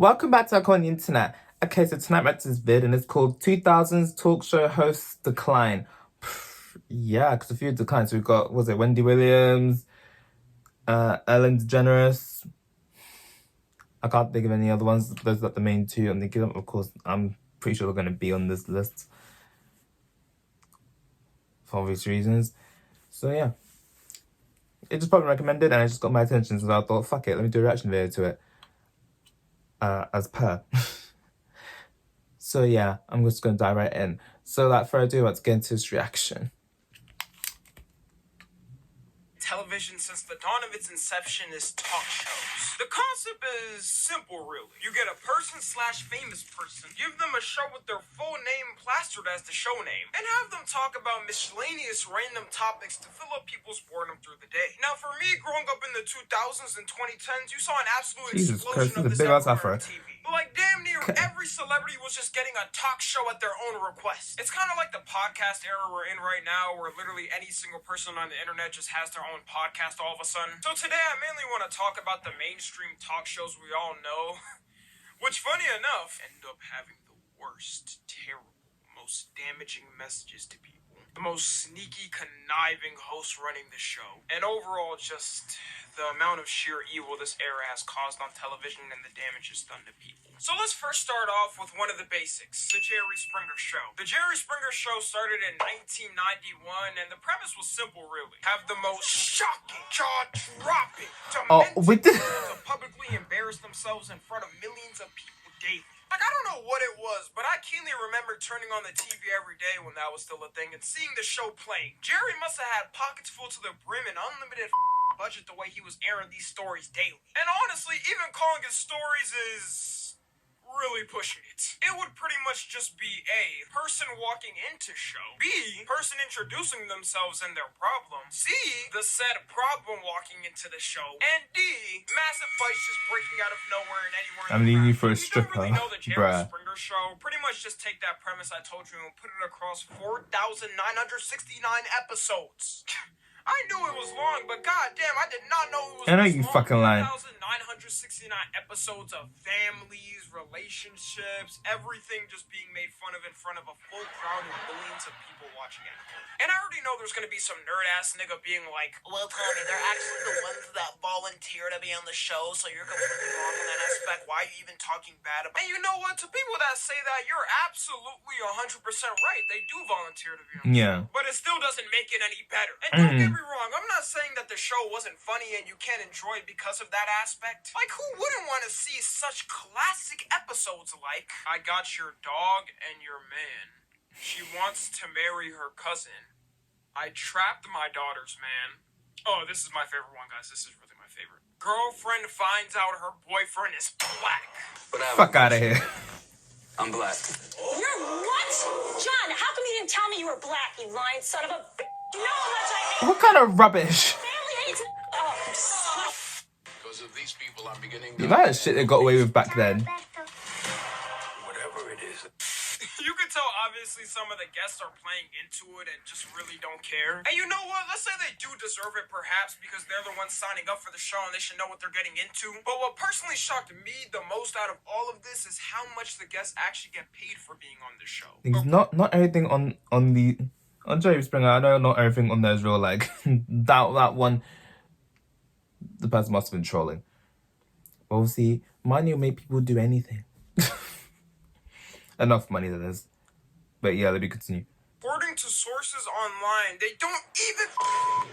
Welcome back to Icon Internet. Okay, so tonight back to this vid and it's called 2000s Talk Show Hosts Decline. Yeah, because a few declines. So we've got, was it Wendy Williams, Ellen DeGeneres. I can't think of any other ones. Those are the main two. And of course, I'm pretty sure they're going to be on this list for obvious reasons. So yeah, it just probably recommended and it just got my attention. So I thought, fuck it, let me do a reaction video to it. As per. So yeah, I'm just going to dive right in. So without further ado, let's get into this reaction. Television since the dawn of its inception is talk shows. The concept is simple, really. You get a person/famous person, give them a show with their full name plastered as the show name, and have them talk about miscellaneous random topics to fill up people's boredom through the day. Now, for me, growing up in the 2000s and 2010s, you saw an absolute explosion of this everywhere on TV. Like, damn near every celebrity was just getting a talk show at their own request. It's kind of like the podcast era we're in right now, where literally any single person on the internet just has their own podcast all of a sudden. So today I mainly want to talk about the mainstream talk shows we all know, which, funny enough, end up having the worst, terrible, most damaging messages to people. The most sneaky, conniving hosts running the show. And overall, just the amount of sheer evil this era has caused on television and the damage it's done to people. So let's first start off with one of the basics, the Jerry Springer Show. The Jerry Springer Show started in 1991, and the premise was simple, really. Have the most shocking, jaw-dropping, demented to publicly embarrass themselves in front of millions of people daily. Like, I don't know what it was, but I keenly remember turning on the TV every day when that was still a thing and seeing the show playing. Jerry must have had pockets full to the brim and unlimited budget the way he was airing these stories daily. And honestly, even calling it stories is really pushing it. It would pretty much just be A, person walking into show, B, person introducing themselves and their problem, C, the said problem walking into the show, and D, massive fights just breaking out of nowhere and anywhere. I'm leaving you for a stripper, really know the Jerry Springer Show. Pretty much just take that premise I told you and put it across 4,969 episodes. I knew it was long, but goddamn, I did not know it was. I know you fucking lying. 969 episodes of families, relationships, everything just being made fun of in front of a full crowd and billions of people watching at home. And I already know there's gonna be some nerd-ass nigga being like, well, Tony, they're actually the ones that volunteer to be on the show, so you're completely wrong in that aspect. Why are you even talking bad about it? And you know what? To people that say that, you're absolutely 100% right. They do volunteer to be on the show. But it still doesn't make it any better. And don't get me wrong, I'm not saying that the show wasn't funny and you can't enjoy it because of that aspect. Like, who wouldn't want to see such classic episodes like, I got your dog and your man. She wants to marry her cousin. I trapped my daughter's man. Oh, this is my favorite one, guys. This is really my favorite. Girlfriend finds out her boyfriend is black. Fuck out of here. I'm black. You're what? John, how come you didn't tell me you were black, you lying son of a bitch? You know how much I hate. What kind of rubbish? Family hates. Oh, son. Because of these people, I'm beginning You know that shit they got away with back then. whatever it is. You can tell, obviously, some of the guests are playing into it and just really don't care. And you know what? Let's say they do deserve it, perhaps, because they're the ones signing up for the show and they should know what they're getting into. But what personally shocked me the most out of all of this is how much the guests actually get paid for being on the show. Not everything on Jerry Springer. I know not everything on there is real. Like that one, the person must have been trolling. Obviously, money will make people do anything. Enough money, that is. But yeah, let me continue. According to sources online, they don't even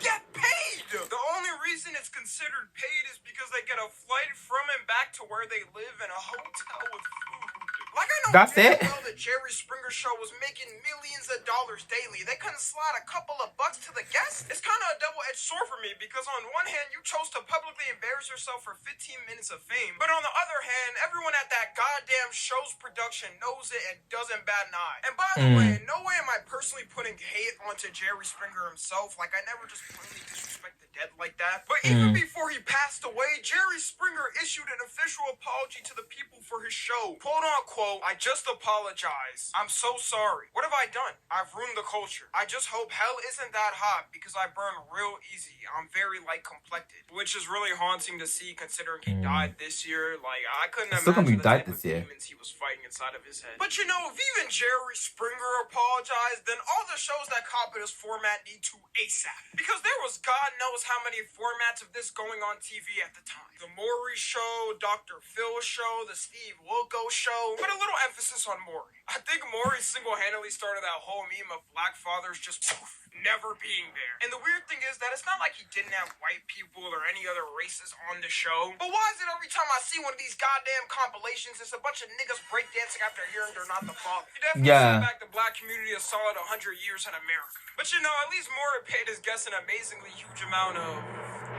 get paid! The only reason it's considered paid is because they get a flight from and back to where they live in a hotel with food. Like, I know That's it? well the Jerry Springer Show was making millions of dollars daily. They couldn't slide a couple of bucks to the guests? It's kind of a double-edged sword for me, because on one hand, you chose to publicly embarrass yourself for 15 minutes of fame, but on the other hand, everyone at that goddamn show's production knows it and doesn't bat an eye. And by the way, in no way am I personally putting hate onto Jerry Springer himself. Like, I never just plainly disrespect the dead like that. But even before he passed away, Jerry Springer issued an official apology to the people for his show. Quote-unquote, quote, "I just apologize. I'm so sorry. What have I done? I've ruined the culture. I just hope hell isn't that hot because I burn real easy. I'm very light complected," which is really haunting to see considering he died this year. Like, I couldn't It's still gonna imagine be the died type this of year. demons he was fighting inside of his head. But you know, if even Jerry Springer apologized, then all the shows that copy this format need to ASAP. Because there was God knows how many formats of this going on TV at the time. The Maury Show, Dr. Phil Show, the Steve Wilkos Show. Put a little emphasis on Maury. I think Maury single-handedly started that whole meme of black fathers just never being there. And the weird thing is that it's not like he didn't have white people or any other races on the show. But why is it every time I see one of these goddamn compilations, it's a bunch of niggas breakdancing after hearing they're not the father? You definitely set back the black community a solid 100 years in America. But you know, at least Maury paid his guests an amazingly huge amount of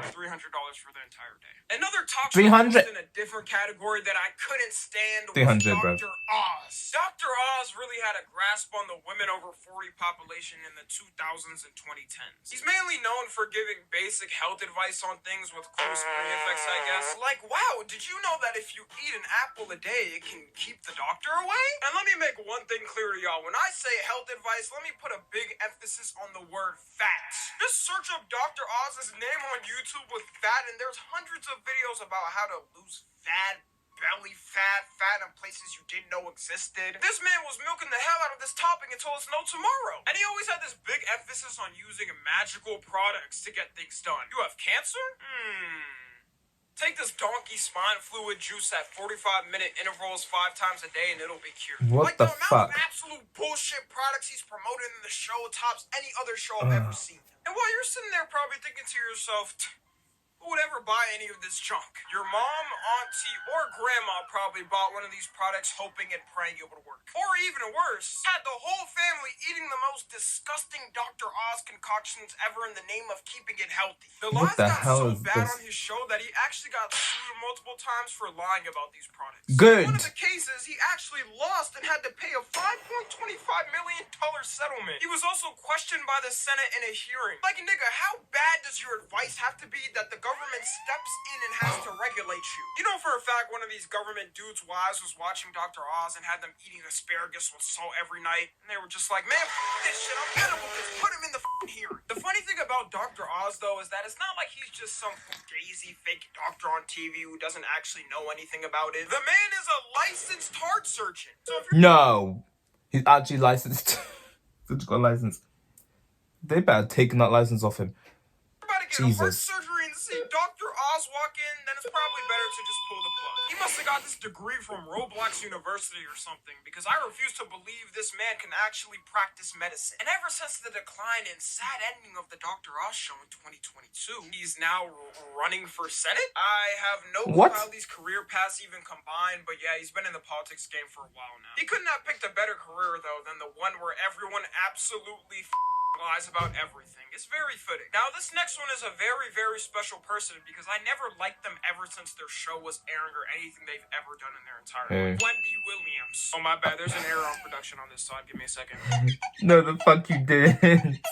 $300 for the entire day. Another talk show 300 in a different category that I couldn't stand was 300, bro. Dr. Oz. Dr. Oz really had a grasp on the women over 40 population in the 2000s and 2010s. He's mainly known for giving basic health advice on things with cool spring effects, I guess. Like, wow, did you know that if you eat an apple a day, it can keep the doctor away? And let me make one thing clear to y'all. When I say health advice, let me put a big emphasis on the word fat. Just search up Dr. Oz's name on YouTube with fat, and there's hundreds of videos about how to lose fat, belly fat, fat in places you didn't know existed. This man was milking the hell out of this topic and told us no tomorrow. And he always had this big emphasis on using magical products to get things done. You have cancer? Take this donkey spine fluid juice at 45-minute intervals 5 times a day and it'll be cured. What like the amount fuck? of absolute bullshit products he's promoting in the show tops any other show I've ever seen. And while you're sitting there probably thinking to yourself, who would ever buy any of this junk? Your mom, auntie, or grandma probably bought one of these products hoping and praying it would work. Or even worse, had the whole family eating the most disgusting Dr. Oz concoctions ever in the name of keeping it healthy. The What lies the got hell so is bad this? on his show that he actually got sued multiple times for lying about these products. Good. In one of the cases, he actually lost and had to pay a $5.25 million settlement. He was also questioned by the Senate in a hearing. Like, nigga, how bad does your advice have to be that the government steps in and has to regulate you? You know for a fact one of these government dudes' wives was watching Dr. Oz and had them eating asparagus with salt every night, and they were just like, man, f*** this shit, I'm better with this, put him in the f***ing hearing. The funny thing about Dr. Oz, though, is that it's not like he's just some fugazi fake doctor on TV who doesn't actually know anything about it. The man is a licensed heart surgeon. So if you're No, he's actually licensed. Surgical license. They better take that license off him. about to get a heart Jesus. surgery and see Dr. Oz walk in, then it's probably better to just pull the plug. He must have got this degree from Roblox University or something, because I refuse to believe this man can actually practice medicine. And ever since the decline and sad ending of the Dr. Oz show in 2022, he's now running for Senate? I have no clue What? how these career paths even combine, but yeah, he's been in the politics game for a while now. He couldn't have picked a better career, though, than the one where everyone absolutely lies about everything. It's very fitting. Now, this next one is a very, very special person because I never liked them ever since their show was airing or anything they've ever done in their entire life. Wendy Williams. Oh, my bad. There's an error on production on this side. Give me a second. No, the fuck you didn't.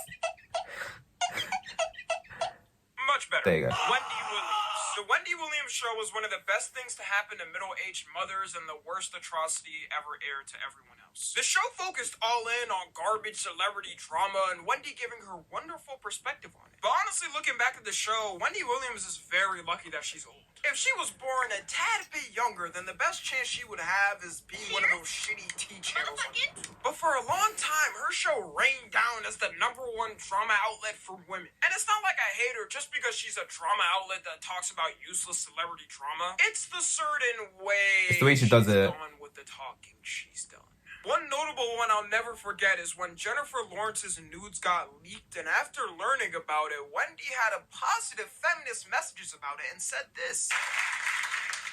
Much better. There you go. Wendy Williams. The Wendy Williams show was one of the best things to happen to middle-aged mothers and the worst atrocity ever aired to everyone else. The show focused all in on garbage celebrity drama and Wendy giving her wonderful perspective on it. But honestly, looking back at the show, Wendy Williams is very lucky that she's old. If she was born a tad bit younger, then the best chance she would have is being one of those shitty tea channels. But for a long time, her show reigned down as the #1 drama outlet for women. And it's not like I hate her just because she's a drama outlet that talks about useless celebrity drama. It's the certain way It's the way she does it. done with the talking she's done. One notable one I'll never forget is when Jennifer Lawrence's nudes got leaked, and after learning about it, Wendy had a positive feminist messages about it and said this.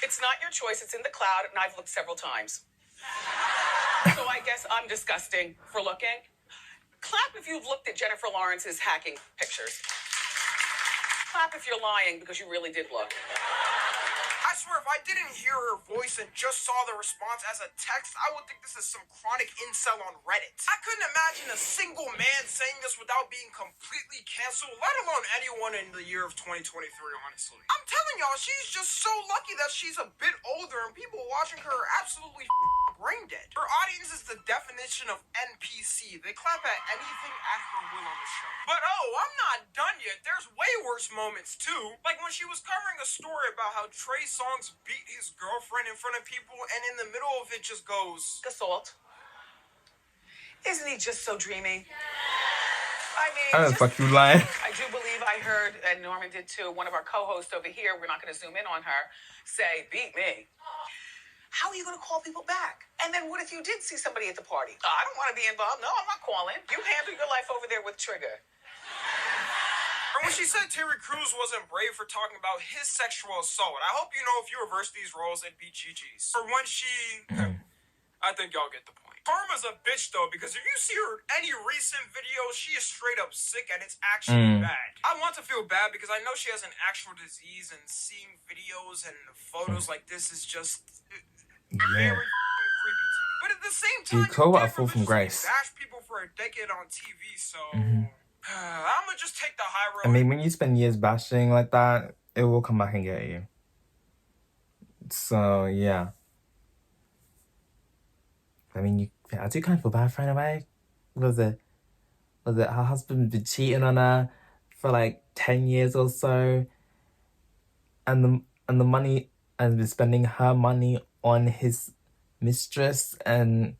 It's not your choice. It's in the cloud, and I've looked several times. So I guess I'm disgusting for looking. Clap if you've looked at Jennifer Lawrence's hacking pictures. Clap if you're lying because you really did look. I swear, if I didn't hear her voice and just saw the response as a text, I would think this is some chronic incel on Reddit. I couldn't imagine a single man saying this without being completely canceled, let alone anyone in the year of 2023, honestly. I'm telling y'all, she's just so lucky that she's a bit older and people watching her are absolutely brain dead. Her audience is the definition of NPC. They clap at anything at her will on the show. But oh, I'm not done yet. There's way worse moments too. Like when she was covering a story about how Trey Songz beat his girlfriend in front of people, and in the middle of it just goes, Gasalt. Isn't he just so dreamy? I mean, I don't fuck you lying. I do believe I heard, and Norman did too, one of our co-hosts over here, we're not going to zoom in on her, say, beat me. How are you going to call people back? And then what if you did see somebody at the party? I don't want to be involved. No, I'm not calling. You handle your life over there with Trigger. or when she said Terry Crews wasn't brave for talking about his sexual assault. I hope you know if you reverse these roles, it'd be Gigi's. Or when she... I think y'all get the point. Karma's a bitch, though, because if you see her any recent videos, she is straight up sick, and it's actually bad. I want to feel bad because I know she has an actual disease, and seeing videos and photos like this is just very creepy to me. But at the same time, Cole got a you fall from can't grace. bash people for a decade on TV, so I'ma just take the high road. I mean, when you spend years bashing like that, it will come back and get you. So, yeah. I mean, I do kind of feel bad for her in a way. Was it her husband been cheating on her for like 10 years or so, and the money, and been spending her money on his mistress, and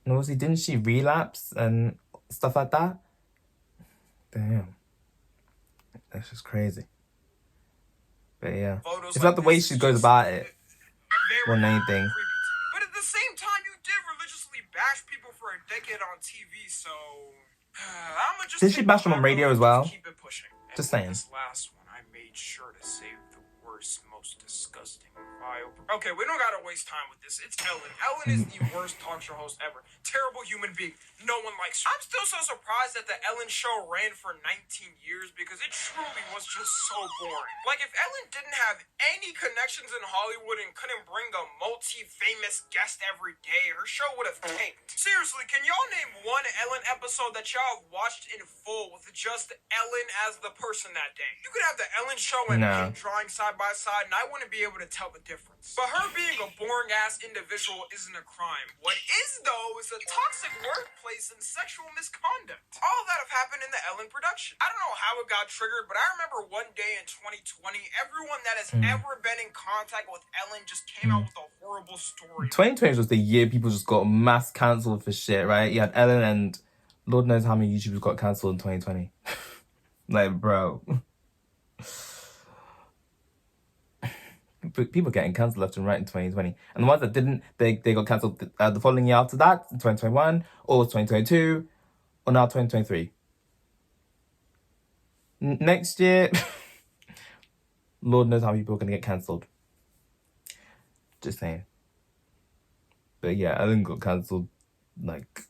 obviously didn't she relapse and stuff like that? Damn, that's just crazy. But yeah, Photos it's not like the way this she is goes just about it very more than anything. creepy to me. But at the same time, you did religiously bash people for a decade on TV, so I'ma just. Did she take bash the them on high radio road as and well? Keep it pushing. And Just with saying. This last one, I made sure to save the worst, most disgusting, vile. Okay, we don't gotta waste time with this. It's Ellen. Ellen is the worst talk show host ever. Terrible human being. No one likes her. I'm still so surprised that the Ellen show ran for 19 years because it truly was just so boring. Like, if Ellen didn't have any connections in Hollywood and couldn't bring a multi-famous guest every day, her show would have tanked. Seriously, can y'all name one Ellen episode that y'all have watched in full with just Ellen as the person that day? You could have the Ellen show and No. paint drawing side by side, and I wouldn't be able to tell the difference. But her being a boring-ass individual isn't a crime. What is, though, is a toxic workplace and sexual misconduct. All of that have happened in the Ellen production. I don't know how it got triggered, but I remember one day in 2020, everyone that has ever been in contact with Ellen just came out with a horrible story. 2020 was the year people just got mass cancelled for shit, right? You had Ellen, and Lord knows how many YouTubers got cancelled in 2020. Like, bro. People getting cancelled left and right in 2020. And the ones that didn't, they got cancelled the following year after that, in 2021, or 2022, or now 2023. Next year, Lord knows how many people are going to get cancelled. Just saying. But yeah, Ellen got cancelled, like,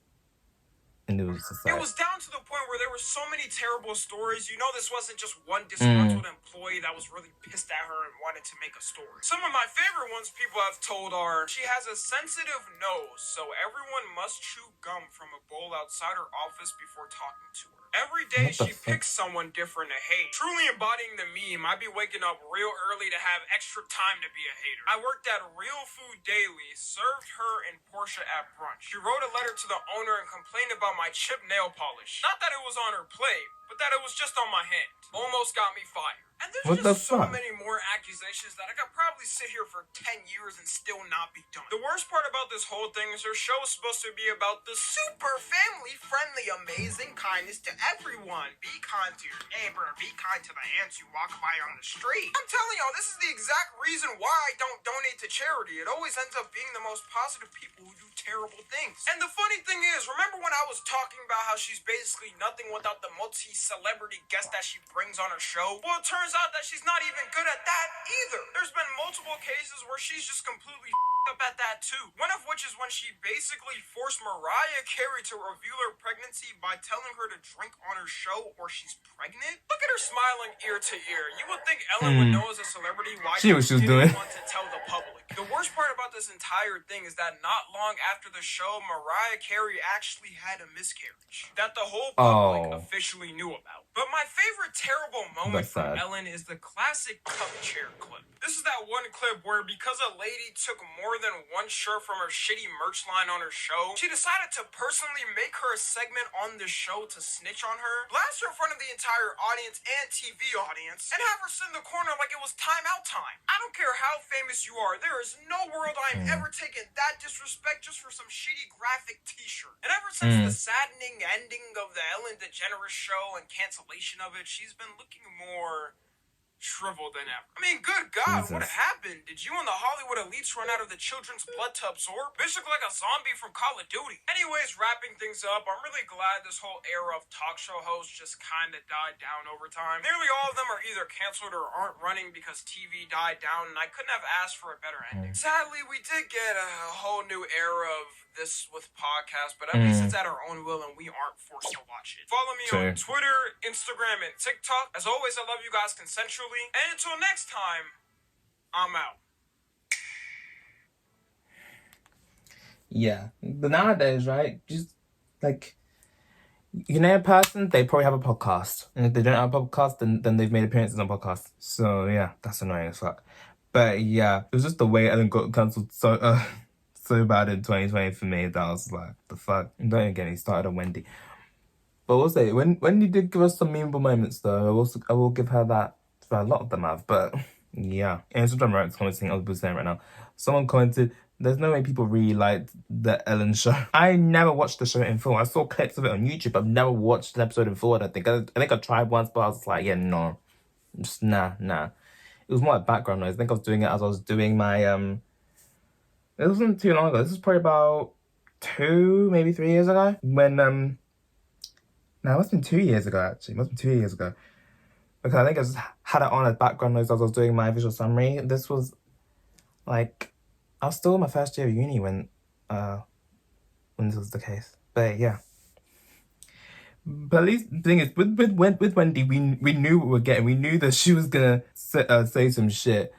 and it was just It like... was down to the point where there were so many terrible stories. You know, this wasn't just one disgruntled employee that was really pissed at her and wanted to make a story. Some of my favorite ones people have told are, she has a sensitive nose, so everyone must chew gum from a bowl outside her office before talking to her. Every day What the she fuck? picks someone different to hate. Truly embodying the meme, I'd be waking up real early to have extra time to be a hater. I worked at Real Food Daily, served her and Portia at brunch. She wrote a letter to the owner and complained about my chipped nail polish. Not that it was on her plate, but that it was just on my hand. Almost got me fired. And there's What the just so fuck? many more accusations that I could probably sit here for 10 years and still not be done. The worst part about this whole thing is her show is supposed to be about the super family-friendly, amazing kindness to everyone. Be kind to your neighbor. Be kind to the ants you walk by on the street. I'm telling y'all, this is the exact reason why I don't donate to charity. It always ends up being the most positive people who do terrible things. And the funny thing is, remember when I was talking about how she's basically nothing without the multi-celebrity guest that she brings on her show? Well, it turns out that she's not even good at that either. There's been multiple cases where she's just completely up at that too. One of which is when she basically forced Mariah Carey to reveal her pregnancy by telling her to drink on her show or she's pregnant. Look at her smiling ear to ear. You would think Ellen would know as a celebrity why She knew what she was didn't doing. want to tell the public. The worst part about this entire thing is that not long after the show, Mariah Carey actually had a miscarriage that the whole public officially knew about. But my favorite terrible moment That's from sad. Ellen is the classic cup chair clip. This is that one clip where because a lady took more more than one shirt from her shitty merch line on her show, she decided to personally make her a segment on the show to snitch on her, blast her in front of the entire audience and TV audience, and have her sit in the corner like it was timeout time. I don't care how famous you are, there is no world I'm ever taking that disrespect just for some shitty graphic t-shirt. And ever since the saddening ending of the Ellen DeGeneres show and cancellation of it, she's been looking more shriveled than ever. I mean, good God, what happened? Did you and the Hollywood elites run out of the children's blood to absorb? Bitch look like a zombie from Call of Duty. Anyways, wrapping things up, I'm really glad this whole era of talk show hosts just kind of died down over time. Nearly all of them are either canceled or aren't running because TV died down, and I couldn't have asked for a better ending. Sadly, we did get a whole new era of this with podcasts, but at least it's at our own will and we aren't forced to watch it. Follow me on Twitter, Instagram, and TikTok. As always, I love you guys consensually. And until next time, I'm out. Yeah, but nowadays, right? Just like, you know, a person, they probably have a podcast, and if they don't have a podcast, then they've made appearances on podcasts. So yeah, that's annoying as fuck. But yeah, it was just the way Ellen got cancelled so bad in 2020 for me that I was like, the fuck. Don't even get me started on Wendy. But we'll say, Wendy did give us some memeable moments though. I will give her that. A lot of them have, but yeah. And sometimes I'm commenting, other people saying right now. Someone commented, there's no way people really liked the Ellen show. I never watched the show in full. I saw clips of it on YouTube. I've never watched an episode in full. I think I tried once, but I was like, yeah, no. Just nah. It was more like background noise. I think I was doing it as I was doing my it wasn't too long ago. This is probably about 2, maybe 3 years ago. When no, it must have been 2 years ago actually. It must have been 2 years ago. Because I think I just had it on as background noise as I was doing my visual summary. This was like, I was still in my first year of uni when this was the case. But yeah. But at least the thing is, with Wendy, we knew what we were getting. We knew that she was gonna say some shit.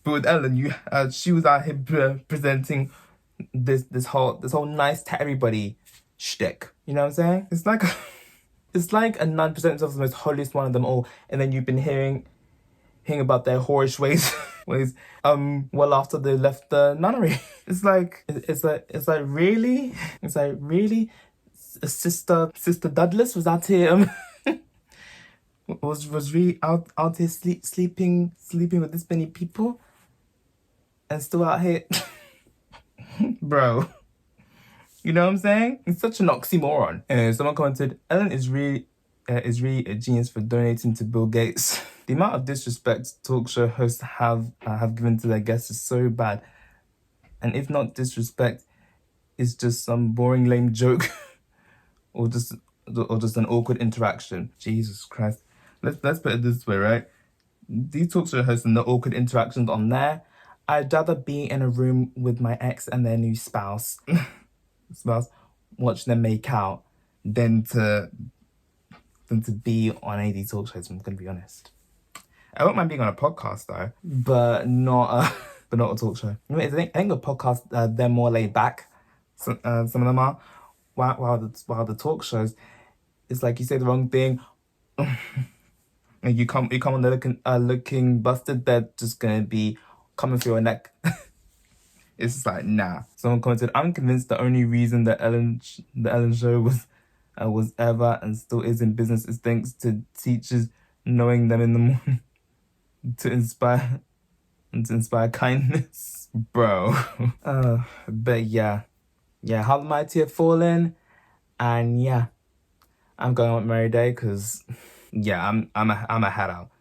But with Ellen, she was out here presenting this whole nice to everybody shtick. You know what I'm saying? It's like it's like a 9% of the most holiest one of them all, and then you've been hearing about their whorish ways well after they left the nunnery. It's like really? It's like really? Sister Douglas was out here was really out here sleeping with this many people and still out here bro. You know what I'm saying? It's such an oxymoron. And someone commented, Ellen is really a genius for donating to Bill Gates. The amount of disrespect talk show hosts have given to their guests is so bad. And if not disrespect, it's just some boring lame joke or just an awkward interaction. Jesus Christ. Let's put it this way, right? These talk show hosts and the awkward interactions on there, I'd rather be in a room with my ex and their new spouse watching them make out than to be on any of these talk shows. I'm gonna be honest. I won't mind being on a podcast though, but not a talk show. I think the podcast they're more laid back. Some of them are. While the talk shows, it's like you say the wrong thing, and you come on there looking busted. They're just gonna be coming through your neck. It's just like, nah. Someone commented, I'm convinced the only reason the Ellen show was ever and still is in business is thanks to teachers knowing them in the morning to inspire kindness. Bro. But yeah, how the mighty have fallen, and yeah, I'm going on Mary Day because yeah, I'm a head out.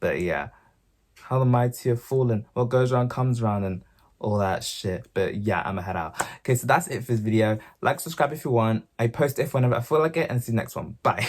But yeah, how the mighty have fallen. What goes around comes around and all that shit. But yeah, I'm a head out. Okay, so that's it for this video. Like, subscribe if you want. I post it whenever I feel like it, and see you next one. Bye.